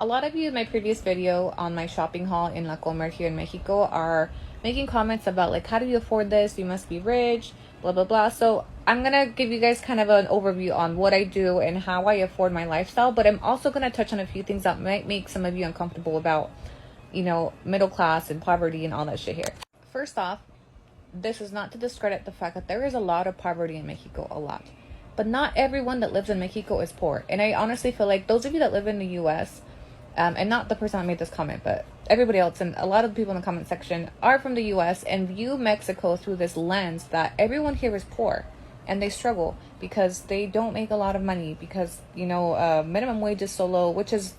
A lot of you in my previous video on my shopping haul in La Comer here in Mexico are making comments about like, how do you afford this? You must be rich, blah, blah, blah. So I'm going to give you guys kind of an overview on what I do and how I afford my lifestyle. But I'm also going to touch on a few things that might make some of you uncomfortable about, you know, middle class and poverty and all that shit here. First off, this is not to discredit the fact that there is a lot of poverty in Mexico, a lot. But not everyone that lives in Mexico is poor. And I honestly feel like those of you that live in the U.S., and not the person that made this comment, but everybody else and a lot of the people in the comment section are from the U.S. and view Mexico through this lens that everyone here is poor and they struggle because they don't make a lot of money because, you know, minimum wage is so low, which is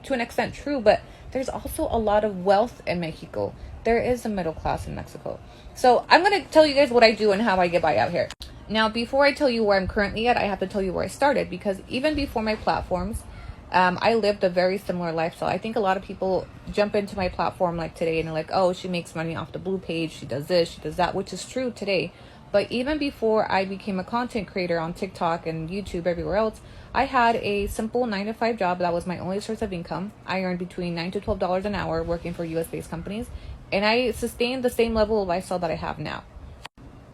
to an extent true, but there's also a lot of wealth in Mexico. There is a middle class in Mexico. So I'm going to tell you guys what I do and how I get by out here. Now, before I tell you where I'm currently at, I have to tell you where I started, because even before my platforms, I lived a very similar lifestyle. I think a lot of people jump into my platform like today and they're like, oh, she makes money off the blue page. She does this, she does that, which is true today. But even before I became a content creator on TikTok and YouTube, everywhere else, I had a simple 9-to-5 job that was my only source of income. I earned between $9 to $12 an hour working for US-based companies. And I sustained the same level of lifestyle that I have now.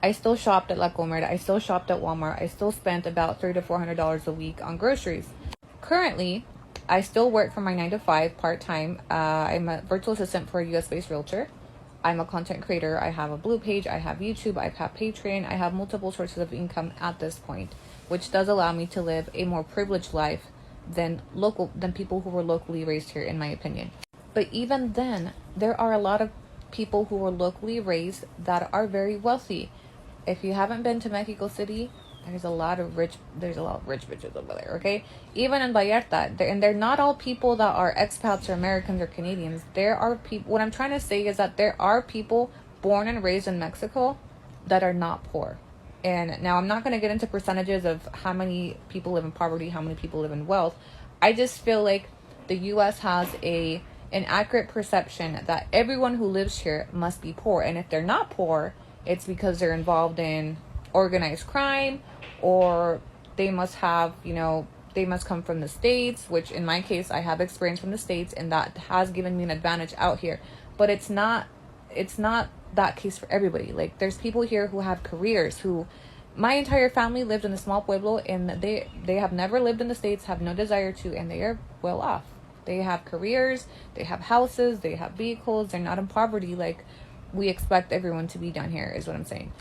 I still shopped at La Comer. I still shopped at Walmart. I still spent about $300 to $400 a week on groceries. Currently, I still work for my 9-to-5 part-time. I'm a virtual assistant for a US-based realtor. I'm a content creator. I have a blue page. I have YouTube. I have Patreon. I have multiple sources of income at this point, which does allow me to live a more privileged life than people who were locally raised here, in my opinion. But even then, there are a lot of people who were locally raised that are very wealthy. If you haven't been to Mexico City, there's a lot of rich bitches over there, okay? Even in Vallarta, and they're not all people that are expats or Americans or Canadians. There are people, what I'm trying to say is that there are people born and raised in Mexico that are not poor. And now I'm not going to get into percentages of how many people live in poverty, how many people live in wealth. I just feel like the U.S. has an accurate perception that everyone who lives here must be poor. And if they're not poor, it's because they're involved in organized crime, or they must have, you know, they must come from the States, which in my case, I have experience from the States, and that has given me an advantage out here. But it's not that case for everybody. Like, there's people here who have careers, who, my entire family lived in a small pueblo, and they have never lived in the States, have no desire to, and they are well off. They have careers, they have houses, they have vehicles, they're not in poverty like we expect everyone to be down here, is what I'm saying.